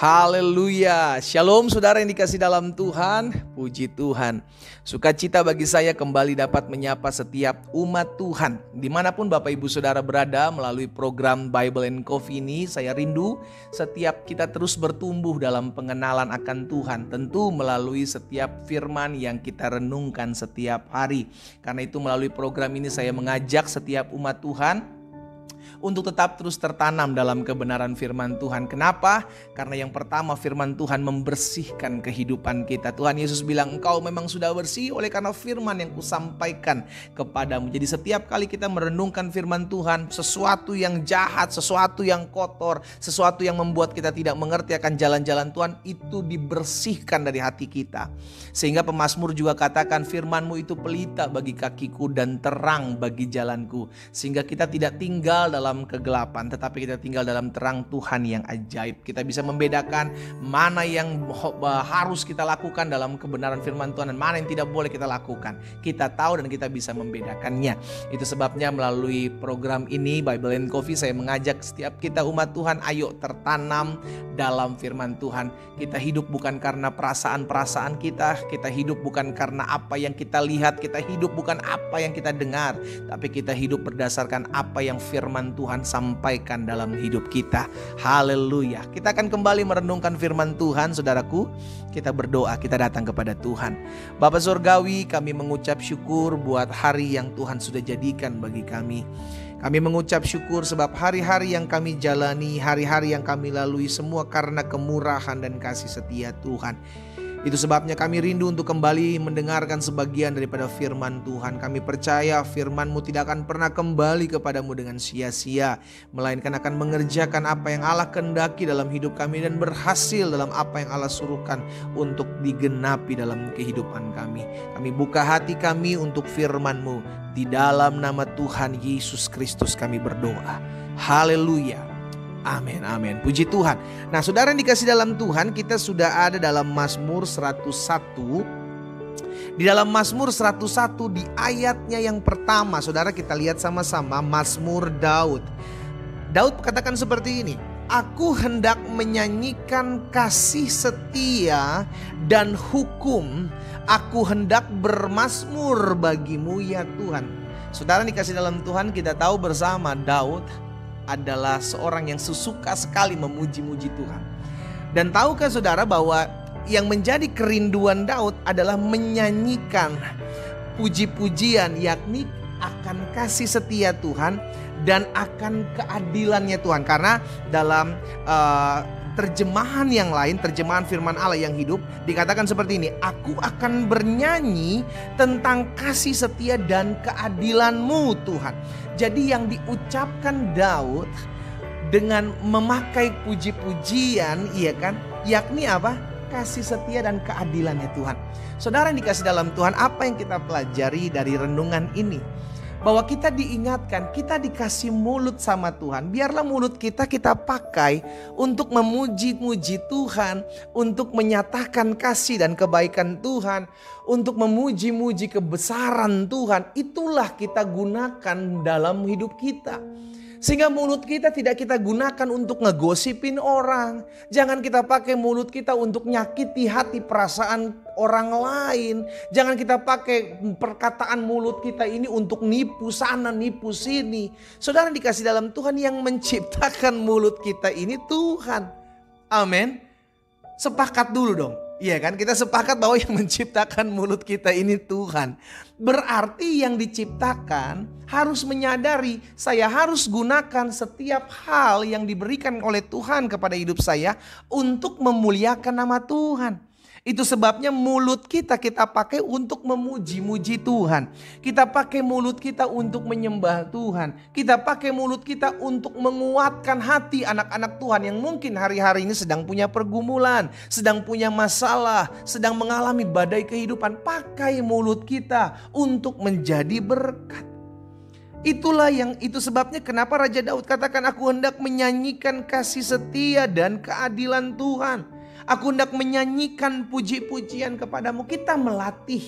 Haleluya. Shalom saudara yang dikasih dalam Tuhan. Puji Tuhan. Sukacita bagi saya kembali dapat menyapa setiap umat Tuhan. Dimanapun Bapak Ibu Saudara berada melalui program Bible and Coffee ini, saya rindu setiap kita terus bertumbuh dalam pengenalan akan Tuhan. Tentu melalui setiap firman yang kita renungkan setiap hari. Karena itu melalui program ini saya mengajak setiap umat Tuhan untuk tetap terus tertanam dalam kebenaran firman Tuhan. Kenapa? Karena yang pertama, firman Tuhan membersihkan kehidupan kita. Tuhan Yesus bilang, engkau memang sudah bersih oleh karena firman yang kusampaikan kepadamu. Jadi setiap kali kita merenungkan firman Tuhan, sesuatu yang jahat, sesuatu yang kotor, sesuatu yang membuat kita tidak mengerti akan jalan-jalan Tuhan, itu dibersihkan dari hati kita. Sehingga pemazmur juga katakan, firman-Mu itu pelita bagi kakiku dan terang bagi jalanku. Sehingga kita tidak tinggal dalam kegelapan, tetapi kita tinggal dalam terang Tuhan yang ajaib. Kita bisa membedakan mana yang harus kita lakukan dalam kebenaran firman Tuhan dan mana yang tidak boleh kita lakukan. Kita tahu dan kita bisa membedakannya. Itu sebabnya melalui program ini Bible and Coffee saya mengajak setiap kita umat Tuhan, ayo tertanam dalam firman Tuhan. Kita hidup bukan karena perasaan-perasaan kita hidup bukan karena apa yang kita lihat, kita hidup bukan apa yang kita dengar, tapi kita hidup berdasarkan apa yang firman Tuhan sampaikan dalam hidup kita. Haleluya. Kita akan kembali merenungkan firman Tuhan, saudaraku. Kita berdoa, kita datang kepada Tuhan. Bapa Surgawi, kami mengucap syukur buat hari yang Tuhan sudah jadikan bagi kami. Kami mengucap syukur sebab hari-hari yang kami jalani, hari-hari yang kami lalui semua karena kemurahan dan kasih setia Tuhan. Itu sebabnya kami rindu untuk kembali mendengarkan sebagian daripada firman Tuhan. Kami percaya firman-Mu tidak akan pernah kembali kepadamu dengan sia-sia, melainkan akan mengerjakan apa yang Allah kehendaki dalam hidup kami dan berhasil dalam apa yang Allah suruhkan untuk digenapi dalam kehidupan kami. Kami buka hati kami untuk firman-Mu. Di dalam nama Tuhan Yesus Kristus kami berdoa. Haleluya. Amin, amin. Puji Tuhan. Nah, saudara yang dikasih dalam Tuhan, kita sudah ada dalam Mazmur 101. Di dalam Mazmur 101 di ayatnya yang pertama, saudara kita lihat sama-sama Mazmur Daud. Daud katakan seperti ini, aku hendak menyanyikan kasih setia dan hukum, aku hendak bermazmur bagimu ya Tuhan. Saudara dikasih dalam Tuhan, kita tahu bersama Daud adalah seorang yang suka sekali memuji-muji Tuhan. Dan tahukah saudara bahwa yang menjadi kerinduan Daud adalah menyanyikan puji-pujian, yakni akan kasih setia Tuhan dan akan keadilannya Tuhan. Karena dalam terjemahan yang lain, terjemahan firman Allah yang hidup, dikatakan seperti ini, aku akan bernyanyi tentang kasih setia dan keadilan-Mu Tuhan. Jadi yang diucapkan Daud dengan memakai puji-pujian, iya kan, yakni apa? Kasih setia dan keadilannya Tuhan. Saudara yang dikasih dalam Tuhan, apa yang kita pelajari dari renungan ini? Bahwa kita diingatkan, kita dikasih mulut sama Tuhan. Biarlah mulut kita pakai untuk memuji-muji Tuhan, untuk menyatakan kasih dan kebaikan Tuhan, untuk memuji-muji kebesaran Tuhan. Itulah kita gunakan dalam hidup kita. Sehingga mulut kita tidak kita gunakan untuk ngegosipin orang. Jangan kita pakai mulut kita untuk nyakiti hati perasaan orang lain. Jangan kita pakai perkataan mulut kita ini untuk nipu sana, nipu sini. Saudara dikasih dalam Tuhan, yang menciptakan mulut kita ini Tuhan. Amin. Sepakat dulu dong. Iya kan, kita sepakat bahwa yang menciptakan mulut kita ini Tuhan. Berarti yang diciptakan harus menyadari, saya harus gunakan setiap hal yang diberikan oleh Tuhan kepada hidup saya untuk memuliakan nama Tuhan. Itu sebabnya mulut kita pakai untuk memuji-muji Tuhan. Kita pakai mulut kita untuk menyembah Tuhan. Kita pakai mulut kita untuk menguatkan hati anak-anak Tuhan yang mungkin hari-hari ini sedang punya pergumulan, sedang punya masalah, sedang mengalami badai kehidupan. Pakai mulut kita untuk menjadi berkat. Itu sebabnya kenapa Raja Daud katakan, aku hendak menyanyikan kasih setia dan keadilan Tuhan. Aku hendak menyanyikan puji-pujian kepadamu. Kita melatih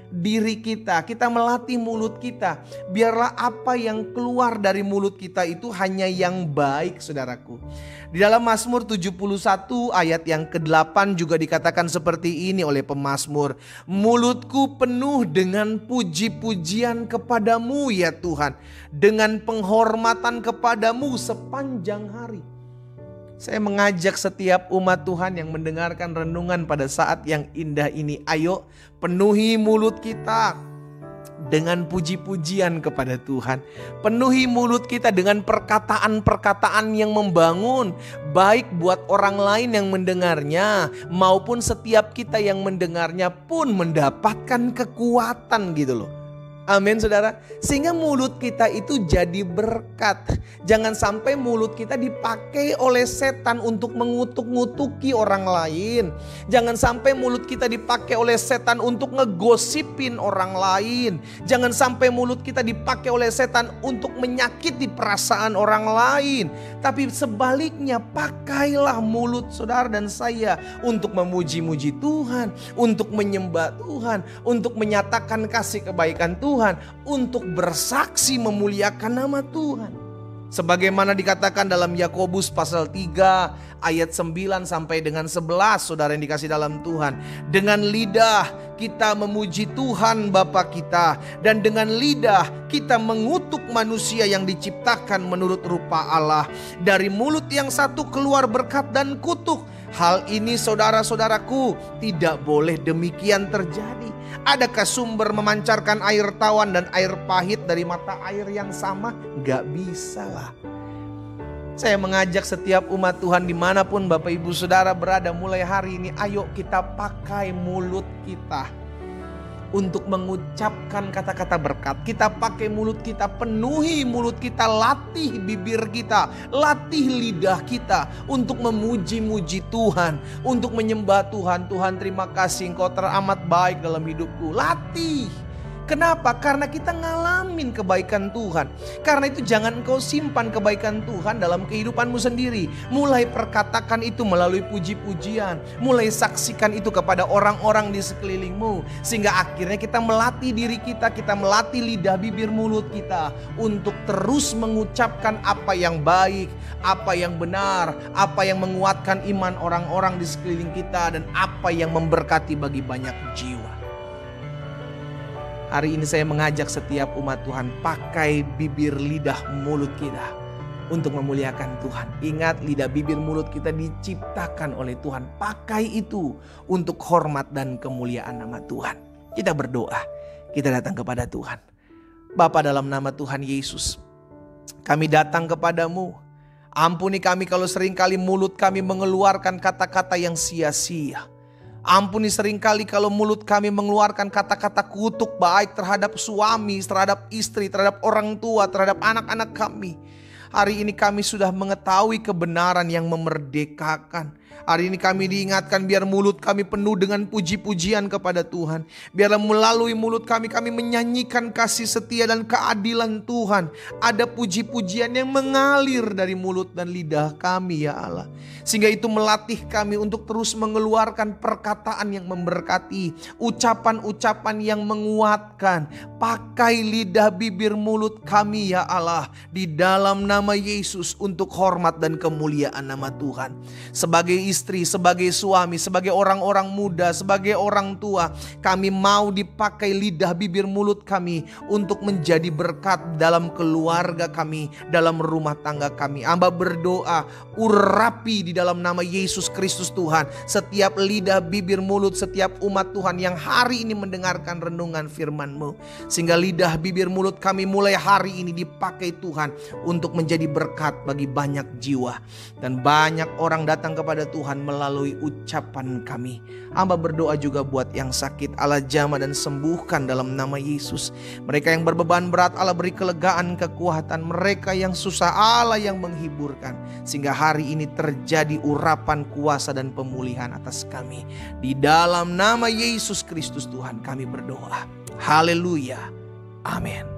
diri kita, kita melatih mulut kita. Biarlah apa yang keluar dari mulut kita itu hanya yang baik, saudaraku. Di dalam Mazmur 71 ayat yang ke-8 juga dikatakan seperti ini oleh pemazmur. Mulutku penuh dengan puji-pujian kepadamu ya Tuhan, dengan penghormatan kepadamu sepanjang hari. Saya mengajak setiap umat Tuhan yang mendengarkan renungan pada saat yang indah ini. Ayo penuhi mulut kita dengan puji-pujian kepada Tuhan. Penuhi mulut kita dengan perkataan-perkataan yang membangun. Baik buat orang lain yang mendengarnya maupun setiap kita yang mendengarnya pun mendapatkan kekuatan gitu loh. Amin saudara. Sehingga mulut kita itu jadi berkat. Jangan sampai mulut kita dipakai oleh setan untuk mengutuk-ngutuki orang lain. Jangan sampai mulut kita dipakai oleh setan untuk ngegosipin orang lain. Jangan sampai mulut kita dipakai oleh setan untuk menyakiti perasaan orang lain. Tapi sebaliknya, pakailah mulut saudara dan saya untuk memuji-muji Tuhan, untuk menyembah Tuhan, untuk menyatakan kasih kebaikan Tuhan, untuk bersaksi memuliakan nama Tuhan. Sebagaimana dikatakan dalam Yakobus pasal 3 ayat 9 sampai dengan 11, saudara yang dikasih dalam Tuhan. Dengan lidah kita memuji Tuhan Bapa kita, dan dengan lidah kita mengutuk manusia yang diciptakan menurut rupa Allah. Dari mulut yang satu keluar berkat dan kutuk. Hal ini saudara-saudaraku, tidak boleh demikian terjadi. Adakah sumber memancarkan air tawan dan air pahit dari mata air yang sama? Gak bisa lah. Saya mengajak setiap umat Tuhan dimanapun Bapak Ibu Saudara berada mulai hari ini, ayo kita pakai mulut kita untuk mengucapkan kata-kata berkat. Kita pakai mulut kita, penuhi mulut kita, latih bibir kita, latih lidah kita untuk memuji-muji Tuhan, untuk menyembah Tuhan. Tuhan terima kasih, Engkau teramat baik dalam hidupku. Latih. Kenapa? Karena kita ngalamin kebaikan Tuhan. Karena itu jangan engkau simpan kebaikan Tuhan dalam kehidupanmu sendiri. Mulai perkatakan itu melalui puji-pujian. Mulai saksikan itu kepada orang-orang di sekelilingmu. Sehingga akhirnya kita melatih diri kita, kita melatih lidah bibir mulut kita untuk terus mengucapkan apa yang baik, apa yang benar, apa yang menguatkan iman orang-orang di sekeliling kita, dan apa yang memberkati bagi banyak jiwa. Hari ini saya mengajak setiap umat Tuhan, pakai bibir lidah mulut kita untuk memuliakan Tuhan. Ingat, lidah bibir mulut kita diciptakan oleh Tuhan. Pakai itu untuk hormat dan kemuliaan nama Tuhan. Kita berdoa, kita datang kepada Tuhan. Bapa, dalam nama Tuhan Yesus, kami datang kepadamu. Ampuni kami kalau seringkali mulut kami mengeluarkan kata-kata yang sia-sia. Ampuni seringkali kalau mulut kami mengeluarkan kata-kata kutuk baik terhadap suami, terhadap istri, terhadap orang tua, terhadap anak-anak kami. Hari ini kami sudah mengetahui kebenaran yang memerdekakan. Hari ini kami diingatkan biar mulut kami penuh dengan puji-pujian kepada Tuhan. Biarlah melalui mulut kami menyanyikan kasih setia dan keadilan Tuhan. Ada puji-pujian yang mengalir dari mulut dan lidah kami ya Allah. Sehingga itu melatih kami untuk terus mengeluarkan perkataan yang memberkati. Ucapan-ucapan yang menguatkan. Pakai lidah bibir mulut kami ya Allah. Di dalam nama Yesus untuk hormat dan kemuliaan nama Tuhan. Sebagai istri, sebagai suami, sebagai orang-orang muda, sebagai orang tua, kami mau dipakai lidah bibir mulut kami untuk menjadi berkat dalam keluarga kami, dalam rumah tangga kami. Hamba berdoa, urapi di dalam nama Yesus Kristus Tuhan setiap lidah bibir mulut setiap umat Tuhan yang hari ini mendengarkan renungan firman-Mu, sehingga lidah bibir mulut kami mulai hari ini dipakai Tuhan untuk menjadi berkat bagi banyak jiwa, dan banyak orang datang kepada Tuhan melalui ucapan kami. Hamba berdoa juga buat yang sakit, Allah jamah dan sembuhkan dalam nama Yesus. Mereka yang berbeban berat, Allah beri kelegaan, kekuatan. Mereka yang susah, Allah yang menghiburkan. Sehingga hari ini terjadi urapan kuasa dan pemulihan atas kami. Di dalam nama Yesus Kristus Tuhan kami berdoa. Haleluya. Amin.